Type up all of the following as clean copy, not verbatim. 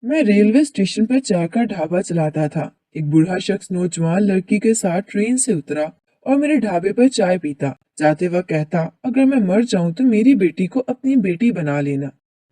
मैं railway station पर चाय का ढाबा चलाता था। एक बूढ़ा शख्स नौजवान लड़की के साथ ट्रेन से उतरा और मेरे ढाबे पर चाय पीता। जाते वक्त कहता, अगर मैं मर जाऊं तो मेरी बेटी को अपनी बेटी बना लेना।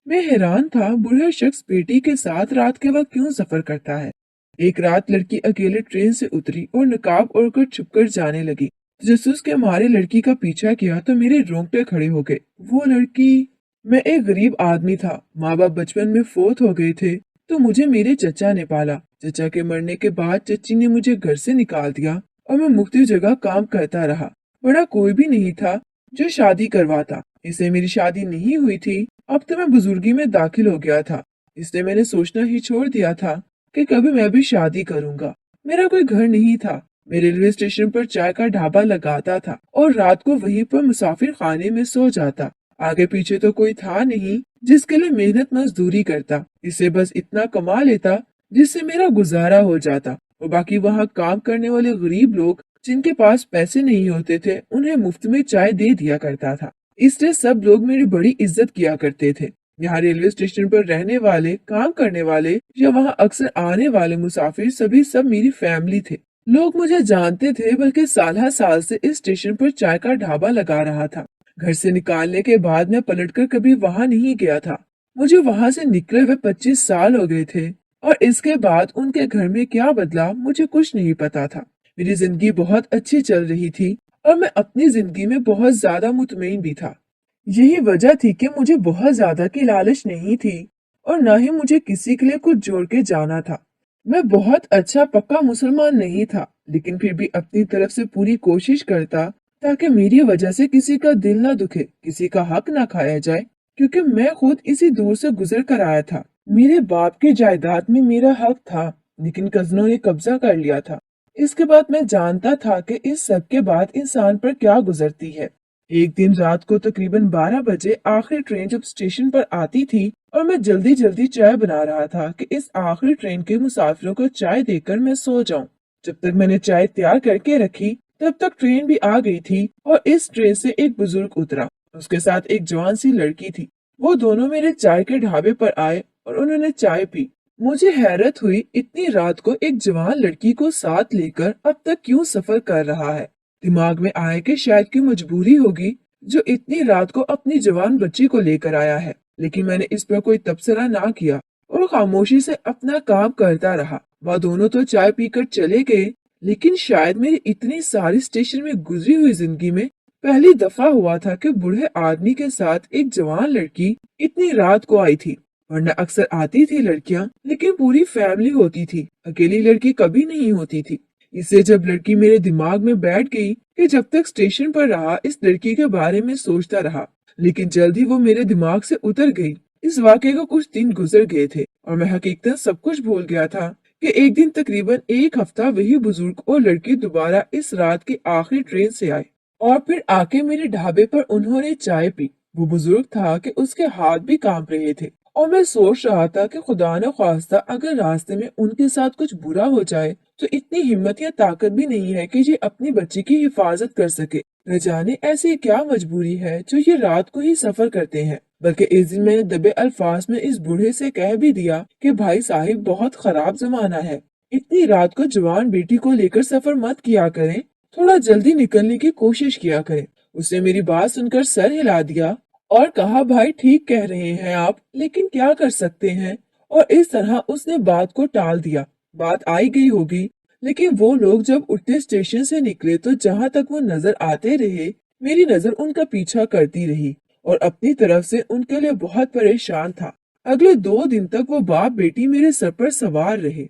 मैं हैरान था, बूढ़ा शख्स बेटी के साथ रात के वक्त क्यों सफर करता है। एक रात लड़की अकेले ट्रेन से उतरी और नकाब ओढ़कर छुपकर जाने लगी। जासूस के मारे लड़की का पीछा किया तो मेरे रोंगटे खड़े हो गए। वो लड़की। मैं एक गरीब आदमी था, माँ बाप बचपन में फोत हो गए थे, तो मुझे मेरे चचा ने पाला। चचा के मरने के बाद चची ने मुझे घर से निकाल दिया और मैं मुख्तलिफ जगह काम करता रहा। बड़ा कोई भी नहीं था जो शादी करवाता, इसलिए मेरी शादी नहीं हुई थी। अब तो मैं बुजुर्गी में दाखिल हो गया था, इसलिए मैंने सोचना ही छोड़ दिया था कि कभी मैं भी शादी करूंगा। मेरा कोई घर नहीं था। मैं रेलवे स्टेशन पर चाय का ढाबा लगाता था और रात को वहीं पर मुसाफिर खाने में सो जाता। आगे पीछे तो कोई था नहीं जिसके लिए मेहनत मजदूरी करता। इसे बस इतना कमा लेता जिससे मेरा गुजारा हो जाता, और बाकी वहाँ काम करने वाले गरीब लोग जिनके पास पैसे नहीं होते थे उन्हें मुफ्त में चाय दे दिया करता था। इसलिए सब लोग मेरी बड़ी इज्जत किया करते थे। यहाँ रेलवे स्टेशन पर रहने वाले, काम करने वाले या वहाँ अक्सर आने वाले मुसाफिर सभी सब मेरी फैमिली थे। लोग मुझे जानते थे, बल्कि साल साल से इस स्टेशन पर चाय का ढाबा लगा रहा था। घर से निकालने के बाद मैं पलटकर कभी वहां नहीं गया था। मुझे वहां से निकले हुए 25 साल हो गए थे, और इसके बाद उनके घर में क्या बदला मुझे कुछ नहीं पता था। मेरी जिंदगी बहुत अच्छी चल रही थी और मैं अपनी जिंदगी में बहुत ज्यादा मुतमईन भी था। यही वजह थी कि मुझे बहुत ज्यादा की लालच नहीं थी और न ही मुझे किसी के लिए कुछ जोड़ के जाना था। मैं बहुत अच्छा पक्का मुसलमान नहीं था, लेकिन फिर भी अपनी तरफ से पूरी कोशिश करता ताकि मेरी वजह से किसी का दिल ना दुखे, किसी का हक ना खाया जाए, क्योंकि मैं खुद इसी दूर से गुजर कर आया था। मेरे बाप की जायदाद में मेरा हक था, लेकिन कजनों ने कब्जा कर लिया था। इसके बाद मैं जानता था कि इस सब के बाद इंसान पर क्या गुजरती है। एक दिन रात को तकरीबन 12 बजे आखिरी ट्रेन जब स्टेशन पर आती थी और मैं जल्दी जल्दी चाय बना रहा था कि इस आखिरी ट्रेन के मुसाफिरों को चाय देकर मैं सो जाऊं। जब तक मैंने चाय तैयार करके रखी तब तक ट्रेन भी आ गई थी और इस ट्रेन से एक बुजुर्ग उतरा। उसके साथ एक जवान सी लड़की थी। वो दोनों मेरे चाय के ढाबे पर आए और उन्होंने चाय पी। मुझे हैरत हुई, इतनी रात को एक जवान लड़की को साथ लेकर अब तक क्यों सफर कर रहा है। दिमाग में आया कि शायद की मजबूरी होगी जो इतनी रात को अपनी जवान बच्ची को लेकर आया है, लेकिन मैंने इस पर कोई तबसरा ना किया और खामोशी से अपना काम करता रहा। वह दोनों तो चाय पीकर चले गए, लेकिन शायद मेरी इतनी सारी स्टेशन में गुजरी हुई जिंदगी में पहली दफा हुआ था कि बूढ़े आदमी के साथ एक जवान लड़की इतनी रात को आई थी। वरना अक्सर आती थी लड़कियां, लेकिन पूरी फैमिली होती थी, अकेली लड़की कभी नहीं होती थी। इससे जब लड़की मेरे दिमाग में बैठ गई कि जब तक स्टेशन पर रहा इस लड़की के बारे में सोचता रहा, लेकिन जल्द ही वो मेरे दिमाग से उतर गई। इस वाक़े को कुछ दिन गुजर गए थे और मैं हकीकतन सब कुछ भूल गया था कि एक दिन तकरीबन एक हफ्ता वही बुजुर्ग और लड़की दोबारा इस रात की आखिरी ट्रेन से आए और फिर आके मेरे ढाबे पर उन्होंने चाय पी। वो बुजुर्ग था कि उसके हाथ भी कांप रहे थे और मैं सोच रहा था कि खुदा न ख्वास्ता अगर रास्ते में उनके साथ कुछ बुरा हो जाए तो इतनी हिम्मत या ताकत भी नहीं है कि ये अपनी बच्ची की हिफाजत कर सके। न जाने ऐसी क्या मजबूरी है जो ये रात को ही सफर करते हैं। बल्कि इस दिन मैंने दबे अल्फाज में इस बूढ़े से कह भी दिया कि भाई साहिब बहुत खराब जमाना है, इतनी रात को जवान बेटी को लेकर सफर मत किया करें, थोड़ा जल्दी निकलने की कोशिश किया करें। उसने मेरी बात सुनकर सर हिला दिया और कहा, भाई ठीक कह रहे हैं आप, लेकिन क्या कर सकते हैं। और इस तरह उसने बात को टाल दिया। बात आई गई होगी, लेकिन वो लोग जब उठते स्टेशन से निकले तो जहां तक वो नजर आते रहे मेरी नजर उनका पीछा करती रही और अपनी तरफ से उनके लिए बहुत परेशान था। अगले 2 दिन तक वो बाप बेटी मेरे सर पर सवार रहे,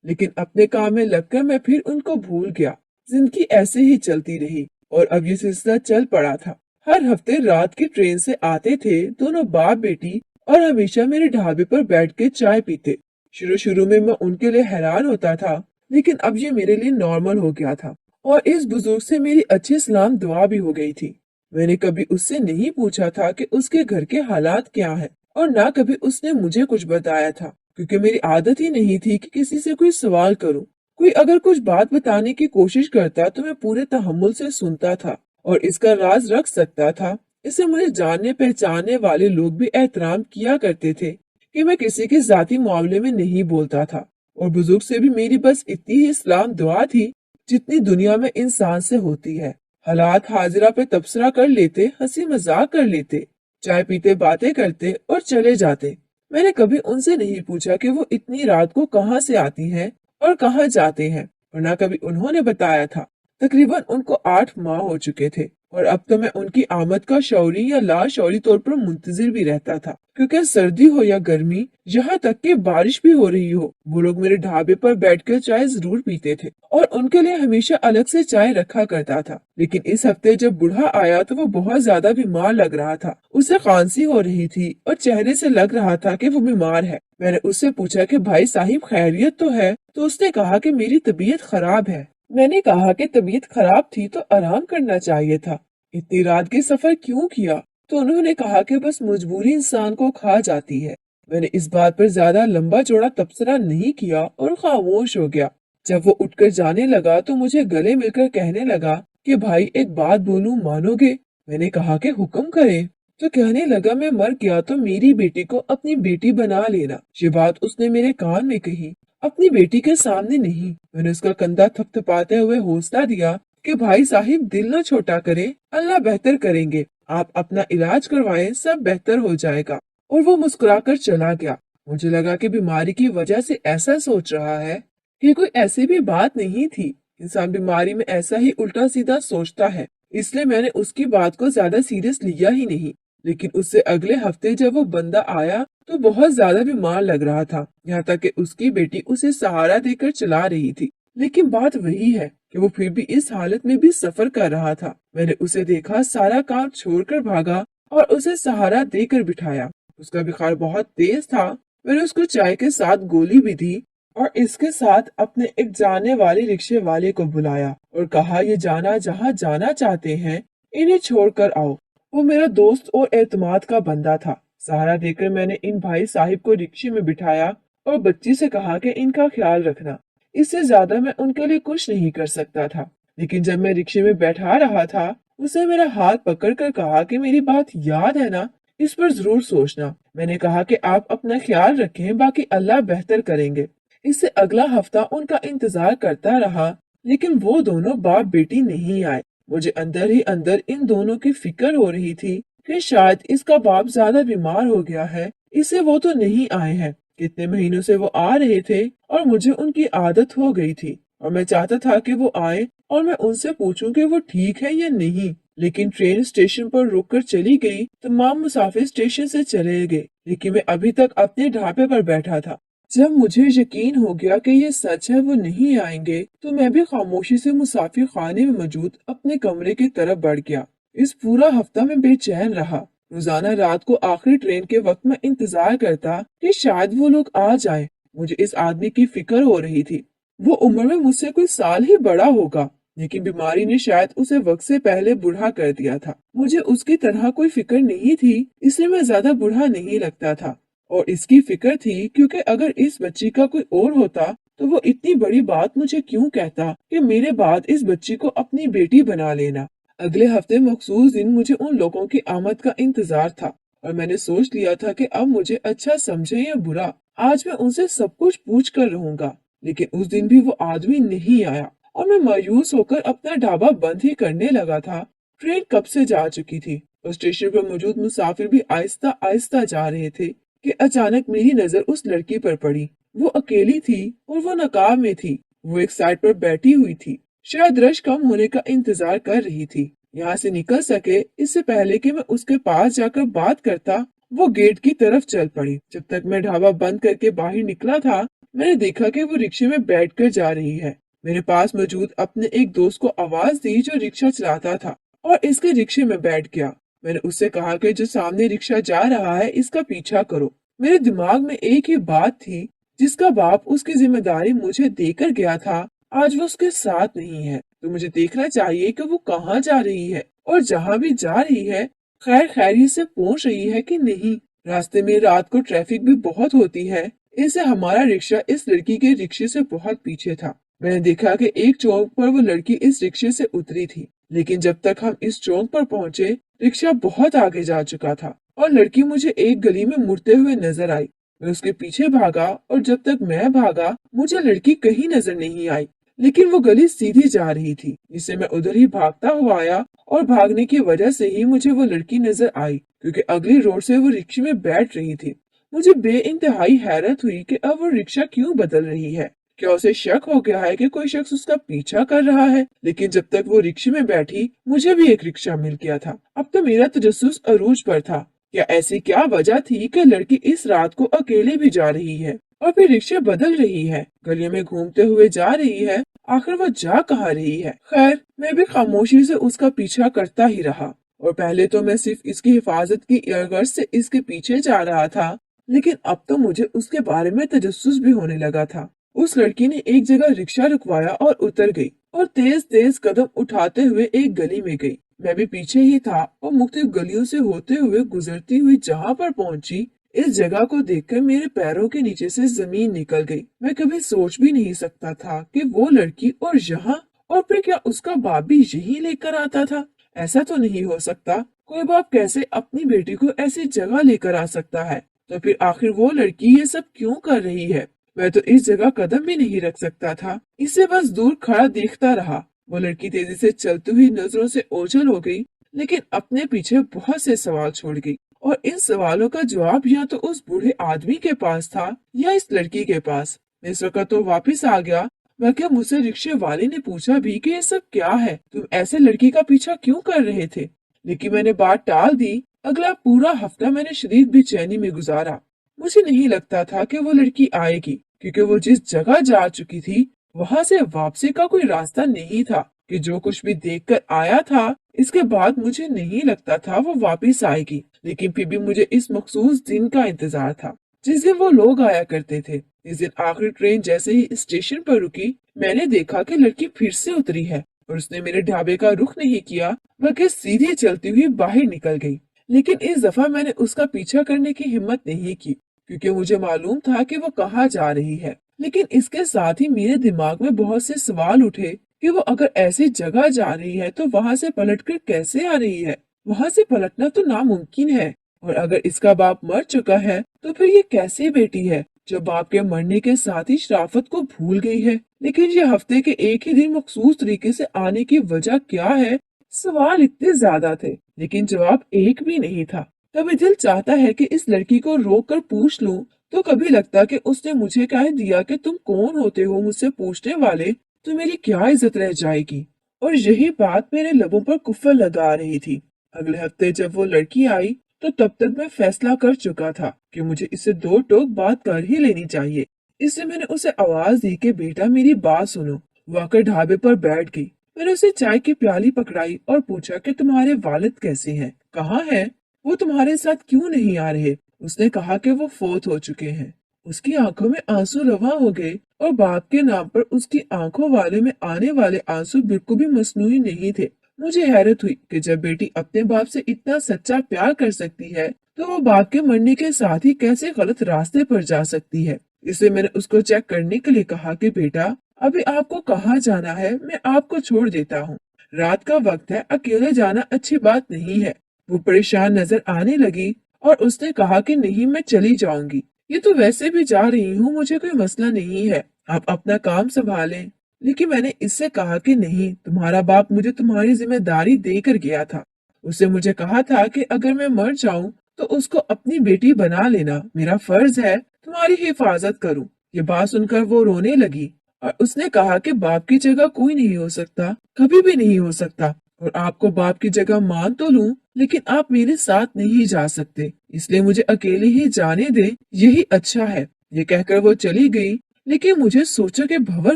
लेकिन अपने काम में लगकर मैं फिर उनको भूल गया। जिंदगी ऐसे ही चलती रही और अब ये सिलसिला चल पड़ा था। हर हफ्ते रात की ट्रेन से आते थे दोनों बाप बेटी और हमेशा मेरे ढाबे पर बैठ के चाय पीते। शुरू शुरू में मैं उनके लिए हैरान होता था, लेकिन अब ये मेरे लिए नॉर्मल हो गया था और इस बुजुर्ग से मेरी अच्छी सलाम दुआ भी हो गई थी। मैंने कभी उससे नहीं पूछा था कि उसके घर के हालात क्या हैं और ना कभी उसने मुझे कुछ बताया था, क्योंकि मेरी आदत ही नहीं थी कि किसी से कोई सवाल करूं। कोई अगर कुछ बात बताने की कोशिश करता तो मैं पूरे तहम्मुल से सुनता था और इसका राज रख सकता था। इसे मुझे जानने पहचानने वाले लोग भी एहतराम किया करते थे कि मैं किसी के जाती मामले में नहीं बोलता था, और बुजुर्ग से भी मेरी बस इतनी ही इस्लाम दुआ थी जितनी दुनिया में इंसान से होती है। हालात हाजिरा पे तबसरा कर लेते, हंसी मजाक कर लेते, चाय पीते, बातें करते और चले जाते। मैंने कभी उनसे नहीं पूछा कि वो इतनी रात को कहाँ से आती हैं और कहाँ जाते हैं, और ना कभी उन्होंने बताया था। तकरीबन उनको 8 माह हो चुके थे, और अब तो मैं उनकी आमद का शौरी या लाशौरी तौर पर मुंतजिर भी रहता था, क्योंकि सर्दी हो या गर्मी, यहाँ तक कि बारिश भी हो रही हो, वो लोग मेरे ढाबे पर बैठकर चाय जरूर पीते थे, और उनके लिए हमेशा अलग से चाय रखा करता था। लेकिन इस हफ्ते जब बूढ़ा आया तो वो बहुत ज्यादा बीमार लग रहा था। उसे खांसी हो रही थी और चेहरे से लग रहा था कि वो बीमार है। मैंने उससे पूछा कि भाई साहिब खैरियत तो है? तो उसने कहा कि मेरी तबीयत खराब है। मैंने कहा कि तबीयत खराब थी तो आराम करना चाहिए था, इतनी रात के सफर क्यों किया? तो उन्होंने कहा कि बस मजबूरी इंसान को खा जाती है। मैंने इस बात पर ज्यादा लंबा चौड़ा तबसरा नहीं किया और खामोश हो गया। जब वो उठकर जाने लगा तो मुझे गले मिलकर कहने लगा कि भाई एक बात बोलूं, मानोगे? मैंने कहा कि हुक्म करे। तो कहने लगा, मैं मर गया तो मेरी बेटी को अपनी बेटी बना लेना। ये बात उसने मेरे कान में कही, अपनी बेटी के सामने नहीं। मैंने उसका कंधा थपथपाते हुए हौसला दिया कि भाई साहिब दिल न छोटा करे, अल्लाह बेहतर करेंगे, आप अपना इलाज करवाएं, सब बेहतर हो जाएगा। और वो मुस्कुराकर चला गया। मुझे लगा कि बीमारी की वजह से ऐसा सोच रहा है। ये कोई ऐसी भी बात नहीं थी, इंसान बीमारी में ऐसा ही उल्टा सीधा सोचता है, इसलिए मैंने उसकी बात को ज्यादा सीरियस लिया ही नहीं। लेकिन उससे अगले हफ्ते जब वो बंदा आया तो बहुत ज्यादा बीमार लग रहा था, यहाँ तक कि उसकी बेटी उसे सहारा देकर चला रही थी। लेकिन बात वही है कि वो फिर भी इस हालत में भी सफर कर रहा था। मैंने उसे देखा, सारा काम छोड़कर भागा और उसे सहारा देकर बिठाया। उसका बुखार बहुत तेज था। मैंने उसको चाय के साथ गोली भी दी और इसके साथ अपने एक जाने वाले रिक्शे वाले को बुलाया और कहा, ये जाना जहाँ जाना चाहते हैं इन्हें छोड़कर आओ। वो मेरा दोस्त और एतमाद का बंदा था। सहारा देकर मैंने इन भाई साहिब को रिक्शे में बिठाया और बच्ची से कहा कि इनका ख्याल रखना। इससे ज्यादा मैं उनके लिए कुछ नहीं कर सकता था। लेकिन जब मैं रिक्शे में बैठा रहा था, उसे मेरा हाथ पकड़कर कहा कि मेरी बात याद है ना, इस पर जरूर सोचना। मैंने कहा कि आप अपना ख्याल रखें, बाकी अल्लाह बेहतर करेंगे। इससे अगला हफ्ता उनका इंतजार करता रहा, लेकिन वो दोनों बाप बेटी नहीं आए। मुझे अंदर ही अंदर इन दोनों की फिक्र हो रही थी कि शायद इसका बाप ज्यादा बीमार हो गया है, इससे वो तो नहीं आए हैं। कितने महीनों से वो आ रहे थे और मुझे उनकी आदत हो गई थी, और मैं चाहता था कि वो आए और मैं उनसे पूछूं कि वो ठीक है या नहीं। लेकिन ट्रेन स्टेशन पर रुककर चली गई, तमाम मुसाफिर स्टेशन से चले गए, लेकिन मैं अभी तक अपने ढाबे पर बैठा था। जब मुझे यकीन हो गया कि ये सच है, वो नहीं आएंगे, तो मैं भी खामोशी से मुसाफिर खाने में मौजूद अपने कमरे की तरफ बढ़ गया। इस पूरा हफ्ता मैं बेचैन रहा। रोजाना रात को आखिरी ट्रेन के वक्त में इंतजार करता कि शायद वो लोग आ जाएं। मुझे इस आदमी की फिक्र हो रही थी। वो उम्र में मुझसे कोई साल ही बड़ा होगा, लेकिन बीमारी ने शायद उसे वक्त से पहले बूढ़ा कर दिया था। मुझे उसकी तरह कोई फिक्र नहीं थी, इसलिए मैं ज्यादा बूढ़ा नहीं लगता था। और इसकी फिक्र थी क्योंकि अगर इस बच्ची का कोई और होता तो वो इतनी बड़ी बात मुझे क्यों कहता कि मेरे बाद इस बच्ची को अपनी बेटी बना लेना। अगले हफ्ते मखसूस दिन मुझे उन लोगों की आमद का इंतजार था, और मैंने सोच लिया था कि अब मुझे अच्छा समझे या बुरा, आज मैं उनसे सब कुछ पूछ कर रहूंगा। लेकिन उस दिन भी वो आदमी नहीं आया और मैं मायूस होकर अपना ढाबा बंद ही करने लगा था। ट्रेन कब से जा चुकी थी और स्टेशन पर मौजूद मुसाफिर भी आहिस्ता आहिस्ता जा रहे थे कि अचानक मेरी नजर उस लड़की पर पड़ी। वो अकेली थी और वो नकाब में थी। वो एक साइड पर बैठी हुई थी, शायद रश कम होने का इंतजार कर रही थी, यहाँ से निकल सके इससे पहले कि मैं उसके पास जाकर बात करता। वो गेट की तरफ चल पड़ी। जब तक मैं ढाबा बंद करके बाहर निकला था, मैंने देखा कि वो रिक्शे में बैठकर जा रही है। मेरे पास मौजूद अपने एक दोस्त को आवाज दी जो रिक्शा चलाता था, और इसके रिक्शे में बैठ गया। मैंने उससे कहा कि जो सामने रिक्शा जा रहा है इसका पीछा करो। मेरे दिमाग में एक ही बात थी, जिसका बाप उसकी जिम्मेदारी मुझे देकर गया था, आज वो उसके साथ नहीं है, तो मुझे देखना चाहिए कि वो कहाँ जा रही है, और जहाँ भी जा रही है खैर खैरियत से पहुँच रही है कि नहीं। रास्ते में रात को ट्रैफिक भी बहुत होती है, इससे हमारा रिक्शा इस लड़की के रिक्शे से बहुत पीछे था। मैंने देखा कि एक चौक पर वो लड़की इस रिक्शे से उतरी थी, लेकिन जब तक हम इस चौक पर पहुंचे रिक्शा बहुत आगे जा चुका था और लड़की मुझे एक गली में मुड़ते हुए नजर आई। मैं उसके पीछे भागा और जब तक मैं भागा मुझे लड़की कहीं नजर नहीं आई, लेकिन वो गली सीधी जा रही थी, जिससे मैं उधर ही भागता हुआ आया और भागने की वजह से ही मुझे वो लड़की नजर आई, क्योंकि अगली रोड से वो रिक्शे में बैठ रही थी। मुझे बेइंतहाई हैरत हुई कि अब वो रिक्शा क्यों बदल रही है। क्या उसे शक हो गया है कि कोई शख्स उसका पीछा कर रहा है? लेकिन जब तक वो रिक्शे में बैठी मुझे भी एक रिक्शा मिल गया था। अब तो मेरा तजस्सुस अरूज पर था। क्या ऐसी क्या वजह थी कि लड़की इस रात को अकेले भी जा रही है और फिर रिक्शे बदल रही है, गलियों में घूमते हुए जा रही है? आखिर वो जा कहाँ रही है? खैर, मैं भी खामोशी से उसका पीछा करता ही रहा और पहले तो मैं सिर्फ इसकी हिफाजत की गर्ज से इसके पीछे जा रहा था, लेकिन अब तो मुझे उसके बारे में तजस्सुस भी होने लगा था। उस लड़की ने एक जगह रिक्शा रुकवाया और उतर गई और तेज तेज कदम उठाते हुए एक गली में गई। मैं भी पीछे ही था और मुख्तलिफ गलियों से होते हुए गुजरती हुई जहाँ पर पहुंची, इस जगह को देखकर मेरे पैरों के नीचे से जमीन निकल गई। मैं कभी सोच भी नहीं सकता था कि वो लड़की और यहाँ, और फिर क्या उसका बाप भी यही लेकर आता था? ऐसा तो नहीं हो सकता। कोई बाप कैसे अपनी बेटी को ऐसी जगह लेकर आ सकता है? तो फिर आखिर वो लड़की ये सब क्यों कर रही है? मैं तो इस जगह कदम भी नहीं रख सकता था। इसे बस दूर खड़ा देखता रहा। वो लड़की तेजी से चलती हुई नजरों से ओझल हो गई, लेकिन अपने पीछे बहुत से सवाल छोड़ गई। और इन सवालों का जवाब या तो उस बूढ़े आदमी के पास था या इस लड़की के पास। मैं इस वक्त तो वापस आ गया, बल्कि मुझसे रिक्शे वाले ने पूछा भी कि ये सब क्या है, तुम ऐसे लड़की का पीछा क्यों कर रहे थे? लेकिन मैंने बात टाल दी। अगला पूरा हफ्ता मैंने शदीद बेचैनी में गुजारा। मुझे नहीं लगता था कि वो लड़की आएगी, क्योंकि वो जिस जगह जा चुकी थी वहां से वापसी का कोई रास्ता नहीं था। कि जो कुछ भी देखकर आया था, इसके बाद मुझे नहीं लगता था वो वापस आएगी। लेकिन फिर भी मुझे इस मखसूस दिन का इंतजार था जिस दिन वो लोग आया करते थे। इस दिन आखिरी ट्रेन जैसे ही स्टेशन पर रुकी, मैंने देखा कि लड़की फिर से उतरी है और उसने मेरे ढाबे का रुख नहीं किया, बल्कि सीधे चलती हुई बाहर निकल गई। लेकिन इस दफा मैंने उसका पीछा करने की हिम्मत नहीं की, क्योंकि मुझे मालूम था कि वो कहाँ जा रही है। लेकिन इसके साथ ही मेरे दिमाग में बहुत से सवाल उठे कि वो अगर ऐसी जगह जा रही है तो वहां से पलटकर कैसे आ रही है? वहां से पलटना तो नामुमकिन है। और अगर इसका बाप मर चुका है तो फिर ये कैसी बेटी है जो बाप के मरने के साथ ही शराफत को भूल गई है? लेकिन ये हफ्ते के एक ही दिन मखसूस तरीके से आने की वजह क्या है? सवाल इतने ज्यादा थे, लेकिन जवाब एक भी नहीं था। कभी दिल चाहता है कि इस लड़की को रोक कर पूछ लूं, तो कभी लगता कि उसने मुझे कह दिया कि तुम कौन होते हो मुझसे पूछने वाले, तो मेरी क्या इज्जत रह जाएगी। और यही बात मेरे लबों पर कुफर लगा रही थी। अगले हफ्ते जब वो लड़की आई तो तब तक मैं फैसला कर चुका था कि मुझे इससे दो टोक बात कर ही लेनी चाहिए। इसलिए मैंने उसे आवाज दी कि बेटा मेरी बात सुनो। वो आकर ढाबे पर बैठ गई। मैंने उसे चाय की प्याली पकड़ाई और पूछा कि तुम्हारे वालिद कैसे हैं, कहाँ हैं, वो तुम्हारे साथ क्यों नहीं आ रहे? उसने कहा कि वो फौत हो चुके हैं। उसकी आंखों में आंसू रवा हो गए और बाप के नाम पर उसकी आंखों वाले में आने वाले आंसू बिल्कुल भी मसनूई नहीं थे। मुझे हैरत हुई कि जब बेटी अपने बाप से इतना सच्चा प्यार कर सकती है, तो वो बाप के मरने के साथ ही कैसे गलत रास्ते पर जा सकती है। इसलिए मैंने उसको चेक करने के लिए कहा कि बेटा अभी आपको कहाँ जाना है, मैं आपको छोड़ देता हूँ। रात का वक्त है, अकेले जाना अच्छी बात नहीं है। वो परेशान नजर आने लगी और उसने कहा कि नहीं, मैं चली जाऊंगी। ये तो वैसे भी जा रही हूँ, मुझे कोई मसला नहीं है, आप अपना काम संभालें। लेकिन मैंने इससे कहा कि नहीं, तुम्हारा बाप मुझे तुम्हारी जिम्मेदारी देकर गया था। उसने मुझे कहा था कि अगर मैं मर जाऊं तो उसको अपनी बेटी बना लेना, मेरा फर्ज है तुम्हारी हिफाजत करूं। ये बात सुनकर वो रोने लगी और उसने कहा कि बाप की जगह कोई नहीं हो सकता, कभी भी नहीं हो सकता। और आपको बाप की जगह मान तो लूं, लेकिन आप मेरे साथ नहीं जा सकते, इसलिए मुझे अकेले ही जाने दे, यही अच्छा है। ये कहकर वो चली गई, लेकिन मुझे सोचा कि भंवर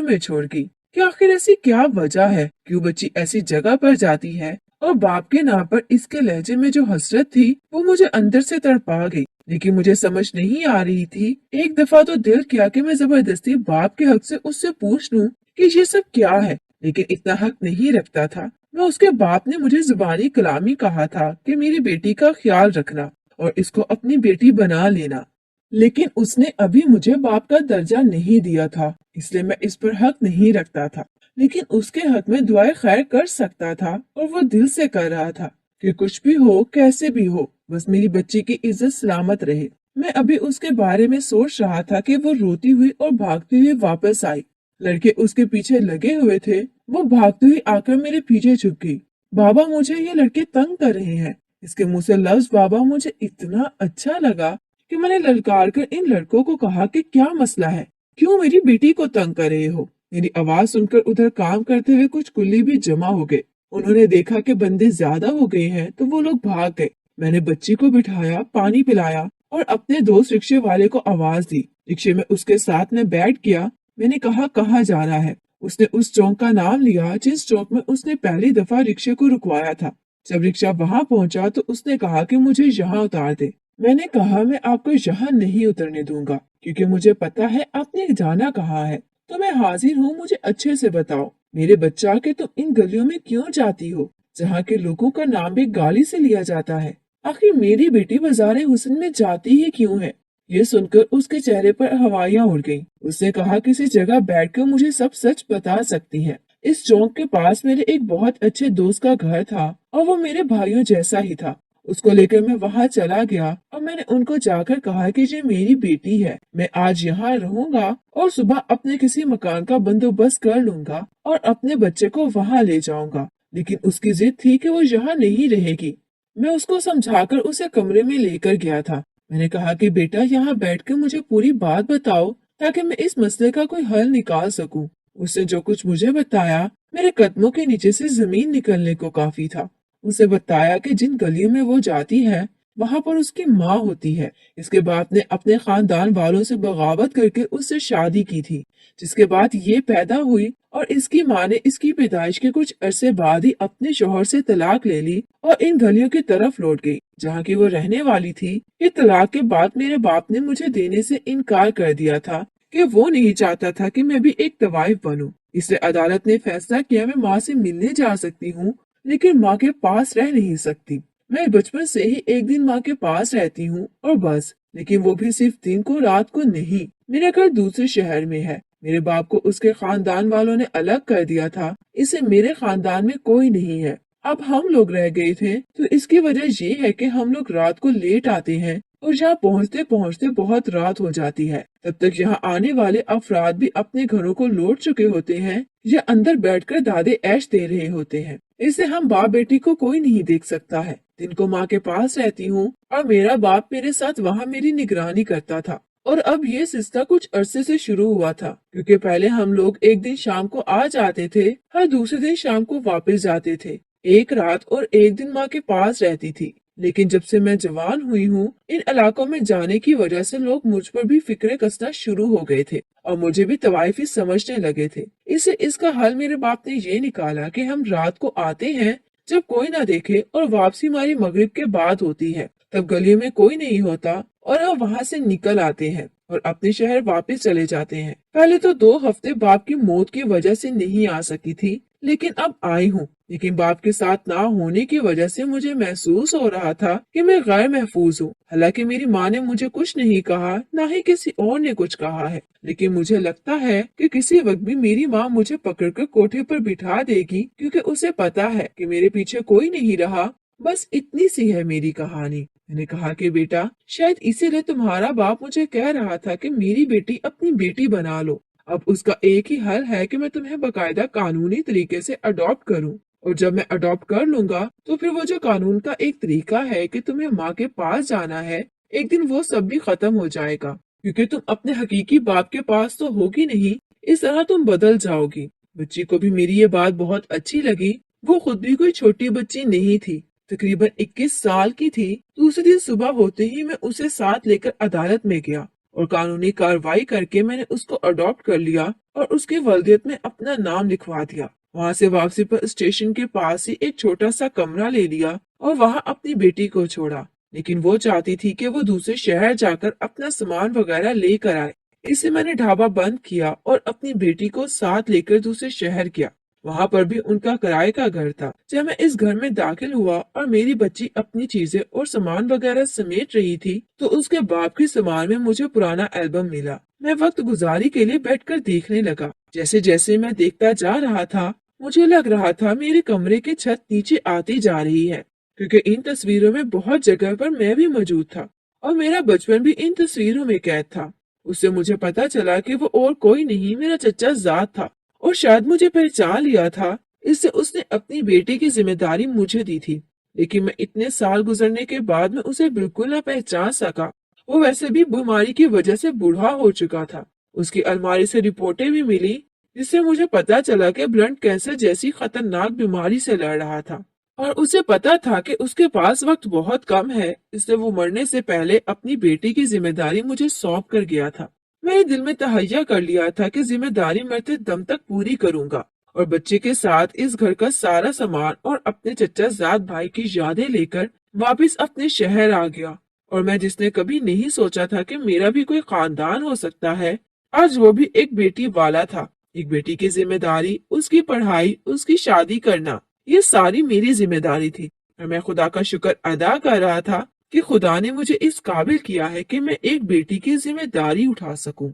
में छोड़ गई कि आखिर ऐसी क्या वजह है, क्यों बच्ची ऐसी जगह पर जाती है। और बाप के नाम पर इसके लहजे में जो हसरत थी वो मुझे अंदर से तड़पा गई। लेकिन मुझे समझ नहीं आ रही थी। एक दफा तो दिल किया कि मैं जबरदस्ती बाप के हक से उससे पूछ लूं कि ये सब क्या है, लेकिन इतना हक नहीं रखता था। मैं उसके बाप ने मुझे जुबानी कलामी कहा था कि मेरी बेटी का ख्याल रखना और इसको अपनी बेटी बना लेना, लेकिन उसने अभी मुझे बाप का दर्जा नहीं दिया था, इसलिए मैं इस पर हक नहीं रखता था। लेकिन उसके हक में दुआएं खैर कर सकता था और वो दिल से कर रहा था कि कुछ भी हो, कैसे भी हो, बस मेरी बच्ची की इज्जत सलामत रहे। मैं अभी उसके बारे में सोच रहा था कि वो रोती हुई और भागती हुई वापस आई। लड़के उसके पीछे लगे हुए थे। वो भागती हुई आकर मेरे पीछे छुप गई। बाबा, मुझे ये लड़के तंग कर रहे हैं। इसके मुंह से लफ्ज बाबा मुझे इतना अच्छा लगा कि मैंने ललकार कर इन लड़कों को कहा कि क्या मसला है, क्यों मेरी बेटी को तंग कर रहे हो। मेरी आवाज सुनकर उधर काम करते हुए कुछ कुल्ली भी जमा हो गए। उन्होंने देखा कि बंदे ज्यादा हो गए हैं तो वो लोग भाग गए। मैंने बच्ची को बिठाया, पानी पिलाया और अपने दोस्त रिक्शे वाले को आवाज दी। रिक्शे में उसके साथ में बैठ गया। मैंने कहा, कहाँ जा रहा है। उसने उस चौक का नाम लिया जिस चौक में उसने पहली दफा रिक्शे को रुकवाया था। जब रिक्शा वहां पहुंचा तो उसने कहा कि मुझे यहाँ उतार दे। मैंने कहा, मैं आपको यहाँ नहीं उतरने दूंगा क्योंकि मुझे पता है आपने जाना कहाँ है। तो मैं हाजिर हूँ, मुझे अच्छे से बताओ। मेरे बच्चा के तुम इन गलियों में क्यों जाती हो जहाँ के लोगों का नाम भी गाली से लिया जाता है। आखिर मेरी बेटी बाज़ारे हुस्न में जाती ही क्यों है। ये सुनकर उसके चेहरे पर हवाइयां उड़ गईं। उसने कहा, किसी जगह बैठकर मुझे सब सच बता सकती है। इस चौक के पास मेरे एक बहुत अच्छे दोस्त का घर था और वो मेरे भाइयों जैसा ही था। उसको लेकर मैं वहां चला गया और मैंने उनको जाकर कहा कि ये मेरी बेटी है, मैं आज यहाँ रहूंगा और सुबह अपने किसी मकान का बंदोबस्त कर लूंगा और अपने बच्चे को वहां ले जाऊंगा। लेकिन उसकी जिद थी कि वो यहाँ नहीं रहेगी। मैं उसको समझाकर उसे कमरे में लेकर गया था। मैंने कहा कि बेटा, यहाँ बैठकर मुझे पूरी बात बताओ ताकि मैं इस मसले का कोई हल निकाल सकूं। उसने जो कुछ मुझे बताया मेरे कदमों के नीचे से जमीन निकलने को काफी था। उसे बताया कि जिन गलियों में वो जाती है वहां पर उसकी माँ होती है। इसके बाप ने अपने खानदान वालों से बगावत करके उससे शादी की थी, जिसके बाद ये पैदा हुई और इसकी माँ ने इसकी पैदाइश के कुछ अरसे बाद ही अपने शोहर से तलाक ले ली और इन गलियों की तरफ लौट गई जहाँ की वो रहने वाली थी। ये तलाक के बाद मेरे बाप ने मुझे देने से इनकार कर दिया था कि वो नहीं चाहता था कि मैं भी एक तवाइफ बनूं। इसलिए अदालत ने फैसला किया मैं माँ से मिलने जा सकती हूँ लेकिन माँ के पास रह नहीं सकती। मैं बचपन से ही एक दिन माँ के पास रहती हूँ और बस, लेकिन वो भी सिर्फ दिन को रात को नहीं। मेरा घर दूसरे शहर में है। मेरे बाप को उसके खानदान वालों ने अलग कर दिया था, इससे मेरे खानदान में कोई नहीं है। अब हम लोग रह गए थे तो इसकी वजह ये है कि हम लोग रात को लेट आते हैं और यहाँ पहुँचते पहुँचते बहुत रात हो जाती है। तब तक यहाँ आने वाले अफराद भी अपने घरों को लौट चुके होते हैं या अंदर बैठकर दादे ऐश दे रहे होते हैं। इससे हम बाप बेटी को कोई नहीं देख सकता है। दिन को माँ के पास रहती हूँ और मेरा बाप मेरे साथ वहाँ मेरी निगरानी करता था। और अब ये सिलसिला कुछ अरसे से शुरू हुआ था क्योंकि पहले हम लोग एक दिन शाम को आ जाते थे, हर दूसरे दिन शाम को वापस जाते थे। एक रात और एक दिन माँ के पास रहती थी। लेकिन जब से मैं जवान हुई हूँ इन इलाकों में जाने की वजह से लोग मुझ पर भी फिक्रे कसना शुरू हो गए थे और मुझे भी तवाइफी समझने लगे थे। इससे इसका हल मेरे बाप ने ये निकाला कि हम रात को आते हैं जब कोई ना देखे और वापसी हमारी मगरिब के बाद होती है, तब गलियों में कोई नहीं होता और हम वहाँ से निकल आते हैं और अपने शहर वापस चले जाते हैं। पहले तो 2 हफ्ते बाप की मौत की वजह से नहीं आ सकी थी, लेकिन अब आई हूँ। लेकिन बाप के साथ ना होने की वजह से मुझे महसूस हो रहा था कि मैं गैर महफूज हूँ। हालांकि मेरी माँ ने मुझे कुछ नहीं कहा, ना ही किसी और ने कुछ कहा है, लेकिन मुझे लगता है कि किसी वक्त भी मेरी माँ मुझे पकड़कर कोठे पर बिठा देगी क्योंकि उसे पता है कि मेरे पीछे कोई नहीं रहा। बस इतनी सी है मेरी कहानी। मैंने कहा कि बेटा, शायद इसीलिए तुम्हारा बाप मुझे कह रहा था कि मेरी बेटी अपनी बेटी बना लो। अब उसका एक ही हल है कि मैं तुम्हें बकायदा कानूनी तरीके से अडॉप्ट करूं और जब मैं अडॉप्ट कर लूंगा तो फिर वो जो कानून का एक तरीका है कि तुम्हें माँ के पास जाना है, एक दिन वो सब भी खत्म हो जाएगा क्योंकि तुम अपने हकीकी बाप के पास तो होगी नहीं। इस तरह तुम बदल जाओगी। बच्ची को भी मेरी ये बात बहुत अच्छी लगी। वो खुद भी कोई छोटी बच्ची नहीं थी, तकरीबन 21 साल की थी। दूसरे दिन सुबह होते ही मैं उसे साथ लेकर अदालत में गया और कानूनी कार्रवाई करके मैंने उसको अडॉप्ट कर लिया और उसकी वल्दियत में अपना नाम लिखवा दिया। वहाँ से वापसी पर स्टेशन के पास ही एक छोटा सा कमरा ले लिया और वहाँ अपनी बेटी को छोड़ा। लेकिन वो चाहती थी कि वो दूसरे शहर जाकर अपना सामान वगैरह लेकर आए। इससे मैंने ढाबा बंद किया और अपनी बेटी को साथ लेकर दूसरे शहर गया। वहाँ पर भी उनका किराए का घर था। जब मैं इस घर में दाखिल हुआ और मेरी बच्ची अपनी चीजें और सामान वगैरह समेट रही थी तो उसके बाप के सामान में मुझे पुराना एल्बम मिला। मैं वक्त गुजारी के लिए बैठकर देखने लगा। जैसे जैसे मैं देखता जा रहा था मुझे लग रहा था मेरे कमरे की छत नीचे आती जा रही है क्योंकि इन तस्वीरों में बहुत जगह पर मैं भी मौजूद था और मेरा बचपन भी इन तस्वीरों में कैद था। उससे मुझे पता चला कि वो और कोई नहीं, मेरा चचा जाद था, और शायद मुझे पहचान लिया था। इससे उसने अपनी बेटी की जिम्मेदारी मुझे दी थी, लेकिन मैं इतने साल गुजरने के बाद मैं उसे बिल्कुल ना पहचान सका। वो वैसे भी बीमारी की वजह से बूढ़ा हो चुका था। उसकी अलमारी से रिपोर्टें भी मिली, जिससे मुझे पता चला कि ब्लड कैंसर जैसी खतरनाक बीमारी से लड़ रहा था। और उसे पता था कि उसके पास वक्त बहुत कम है, इसलिए वो मरने से पहले अपनी बेटी की जिम्मेदारी मुझे सौंप कर गया था। मैंने दिल में तहैया कर लिया था कि जिम्मेदारी मरते दम तक पूरी करूंगा, और बच्चे के साथ इस घर का सारा सामान और अपने चचा जाद भाई की यादें लेकर वापस अपने शहर आ गया। और मैं, जिसने कभी नहीं सोचा था कि मेरा भी कोई खानदान हो सकता है, आज वो भी एक बेटी वाला था। एक बेटी की जिम्मेदारी, उसकी पढ़ाई, उसकी शादी करना, ये सारी मेरी जिम्मेदारी थी। और मैं खुदा का शुक्र अदा कर रहा था कि खुदा ने मुझे इस काबिल किया है कि मैं एक बेटी की जिम्मेदारी उठा सकूं।